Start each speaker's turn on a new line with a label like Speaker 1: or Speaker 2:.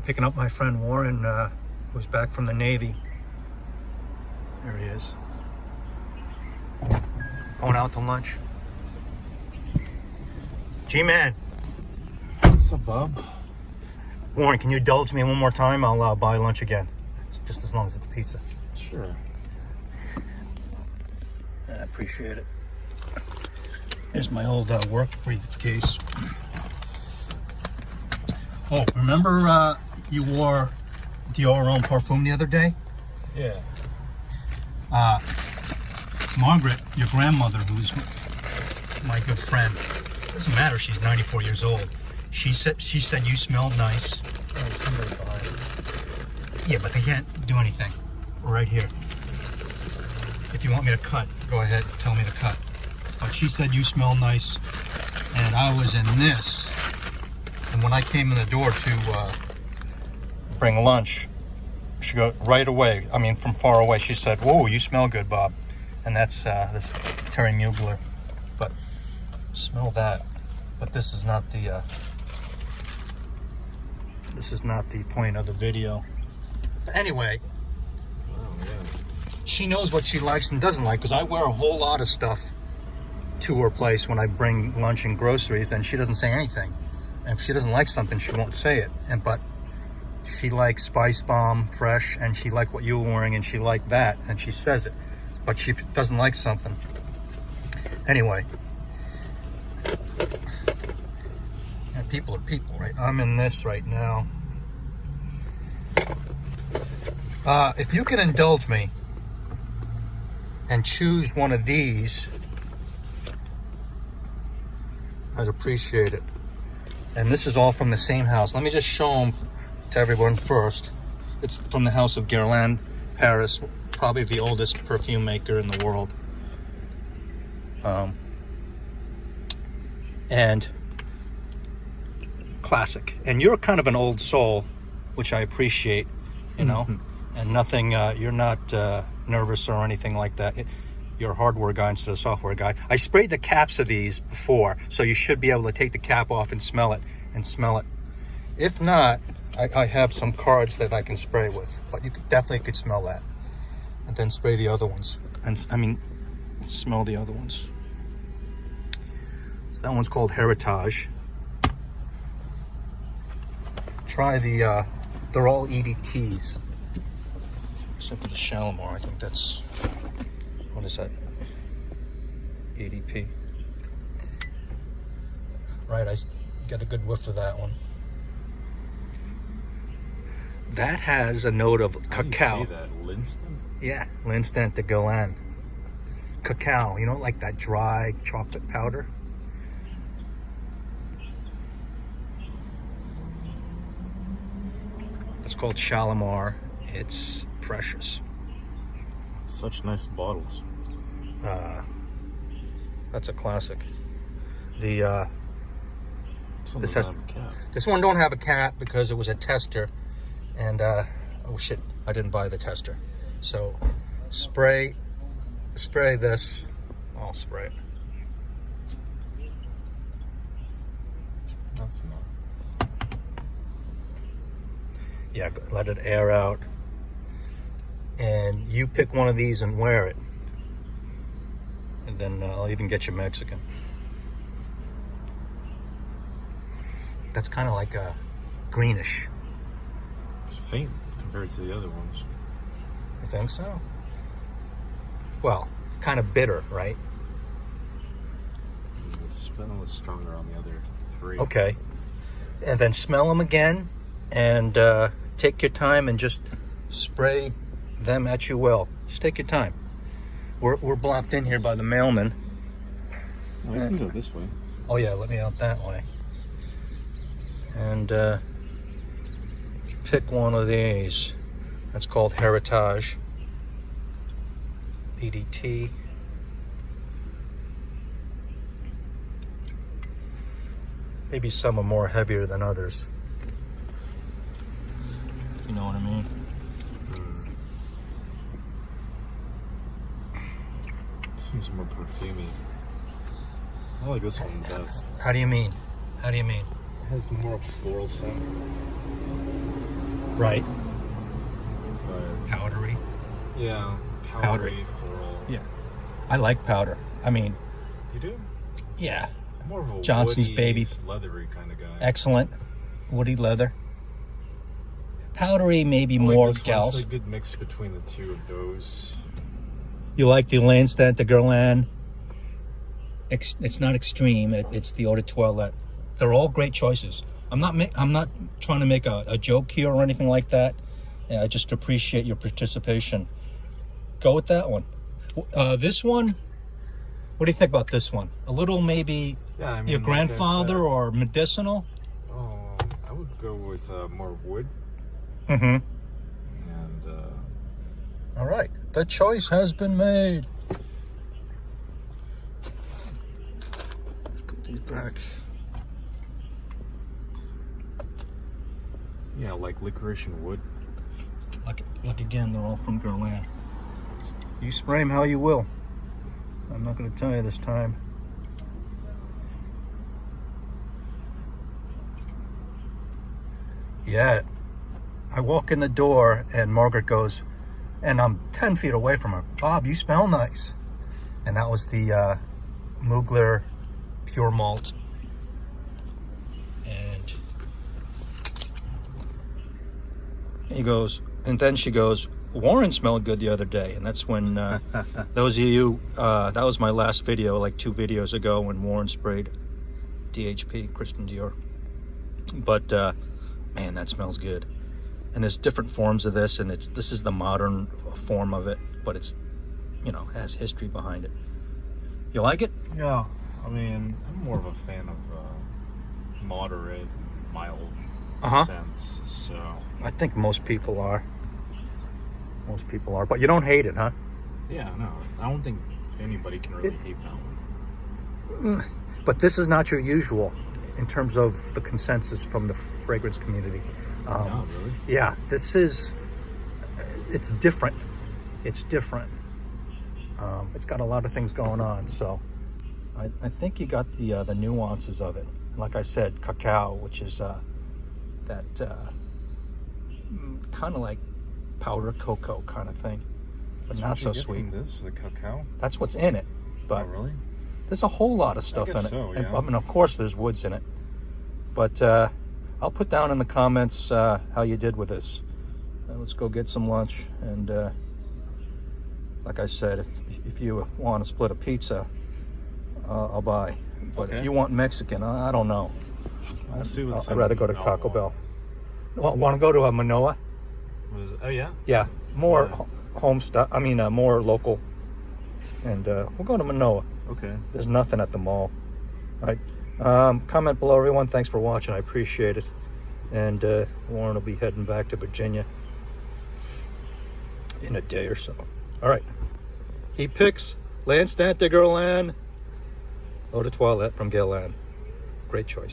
Speaker 1: Picking up my friend Warren, who's back from the Navy. There he is. Going out to lunch. G-Man.
Speaker 2: What's up, Bob?
Speaker 1: Warren, can you indulge me one more time? I'll buy lunch again. Just as long as it's pizza.
Speaker 2: Sure.
Speaker 1: I appreciate it. Here's my old work briefcase. Oh, remember you wore Dior Perfume the other day?
Speaker 2: Yeah.
Speaker 1: Margaret, your grandmother, who's my good friend, doesn't matter, she's 94 years old. She said you smelled nice.
Speaker 2: Oh, somebody behind.
Speaker 1: Yeah, but they can't do anything. Right here. If you want me to cut, go ahead, tell me to cut. But she said you smell nice, and I was in this. And when I came in the door to bring lunch, she go right away. I mean, from far away, she said, "Whoa, you smell good, Bob." And that's this Terry Mugler. But smell that. But this is not the point of the video. But anyway,
Speaker 2: Oh, yeah.
Speaker 1: she knows what she likes and doesn't like, because I wear a whole lot of stuff to her place when I bring lunch and groceries, and she doesn't say anything. And if she doesn't like something, she won't say it. But she likes Spice Bomb Fresh, and she liked what you were wearing, and she liked that, and she says it. But she doesn't like something. Anyway. And people are people, right? I'm in this right now. If you can indulge me and choose one of these, I'd appreciate it. And this is all from the same house. Let me just show them to everyone first. It's from the house of Guerlain, Paris, probably the oldest perfume maker in the world. And classic. And you're kind of an old soul, which I appreciate, you know. And nothing, you're not nervous or anything like that. You're a hardware guy instead of software guy. I sprayed the caps of these before, so you should be able to take the cap off and smell it. If not, I have some cards that I can spray with, but you definitely could smell that. And then spray the other ones. And I mean, smell the other ones. So that one's called Heritage. Try the, they're all EDTs. Except for the Shalimar, I think that's, what is that? ADP. Right, I got a good whiff of that one. That has a note of cacao.
Speaker 2: How do you say that? Linston?
Speaker 1: Yeah, Linstant de Guerlain. Cacao, you know, like that dry chocolate powder. It's called Shalimar. It's precious.
Speaker 2: Such nice bottles.
Speaker 1: That's a classic. The this has,
Speaker 2: have a cap.
Speaker 1: this one don't have a cap because it was a tester, and oh shit, I didn't buy the tester. So spray this. I'll spray it.
Speaker 2: That's not.
Speaker 1: Yeah, let it air out. And you pick one of these and wear it. And then I'll even get you Mexican. That's kind of like a greenish.
Speaker 2: It's faint compared to the other ones.
Speaker 1: You think so? Well, kind of bitter, right?
Speaker 2: The smell is stronger on the other three.
Speaker 1: Okay. And then smell them again, and take your time and just spray them at your will. Just take your time. We're blocked in here by the mailman.
Speaker 2: Oh, you can go this way.
Speaker 1: Oh yeah, let me out that way. And pick one of these. That's called Heritage. EDT. Maybe some are more heavier than others. You know what I mean?
Speaker 2: Seems more perfumey. I like this one best.
Speaker 1: How do you mean? How do you mean?
Speaker 2: It has more of a floral scent.
Speaker 1: Right.
Speaker 2: But
Speaker 1: Powdery.
Speaker 2: yeah,
Speaker 1: Powdery.
Speaker 2: floral.
Speaker 1: Yeah. I like powder. I mean,
Speaker 2: You do?
Speaker 1: yeah.
Speaker 2: I'm more of a
Speaker 1: Johnson's
Speaker 2: woody,
Speaker 1: Baby.
Speaker 2: leathery kind of guy.
Speaker 1: Excellent. Woody leather. Powdery, maybe
Speaker 2: I like
Speaker 1: more
Speaker 2: this one.
Speaker 1: gals.
Speaker 2: It's a good mix between the two of those.
Speaker 1: You like the Lanstant, the Guerlain. It's not extreme. It's the Eau de Toilette. They're all great choices. I'm not trying to make a joke here or anything like that. I just appreciate your participation. Go with that one. This one. What do you think about this one? A little maybe
Speaker 2: Yeah, I mean,
Speaker 1: your
Speaker 2: like I
Speaker 1: grandfather
Speaker 2: said,
Speaker 1: or medicinal.
Speaker 2: I would go with more wood.
Speaker 1: Mm-hmm.
Speaker 2: And
Speaker 1: All right, the choice has been made. Let's put these back.
Speaker 2: yeah, like licorice and wood.
Speaker 1: Like again, they're all from Guerlain. You spray them how you will. I'm not going to tell you this time. Yeah, I walk in the door and Margaret goes, and I'm 10 feet away from her. Bob, you smell nice. And that was the Mugler Pure Malt. And he goes, and then she goes, Warren smelled good the other day. And that's when, those of you, that was my last video, like 2 videos ago, when Warren sprayed DHP, Christian Dior. But, man, that smells good. And there's different forms of this, and this is the modern form of it, but it's, you know, has history behind it. You like it?
Speaker 2: Yeah, I mean, I'm more of a fan of moderate, mild scents. So
Speaker 1: I think most people are. Most people are, but you don't hate it, huh?
Speaker 2: yeah, no, I don't think anybody can really hate that one.
Speaker 1: But this is not your usual in terms of the consensus from the fragrance community.
Speaker 2: No, really?
Speaker 1: Yeah, this is, it's different. It's different. It's got a lot of things going on, so I think you got the nuances of it. Like I said, cacao, which is that kind of like powder cocoa kind of thing, but
Speaker 2: That's
Speaker 1: not
Speaker 2: what
Speaker 1: so
Speaker 2: you get
Speaker 1: sweet.
Speaker 2: from this, the cacao.
Speaker 1: That's what's in it, but
Speaker 2: Oh, really?
Speaker 1: there's a whole lot of stuff in
Speaker 2: guess
Speaker 1: it.
Speaker 2: so,
Speaker 1: And,
Speaker 2: yeah.
Speaker 1: I mean, of course, there's woods in it, but I'll put down in the comments how you did with this. Let's go get some lunch, and like I said, if you want to split a pizza, I'll buy. But
Speaker 2: Okay.
Speaker 1: if you want Mexican, I don't know.
Speaker 2: I'll see what's
Speaker 1: I'd rather go to
Speaker 2: in
Speaker 1: Taco
Speaker 2: Manoa.
Speaker 1: Bell. Want to go to a Manoa?
Speaker 2: Oh, yeah?
Speaker 1: Yeah, more
Speaker 2: Yeah.
Speaker 1: home stuff. I mean, more local. And we'll go to Manoa.
Speaker 2: Okay.
Speaker 1: There's nothing at the mall. All right. Comment below, everyone. Thanks for watching. I appreciate it. And Warren will be heading back to Virginia in a day or so. All right. He picks Lanstant de Guerlain Eau de Toilette from Guerlain. Great choice.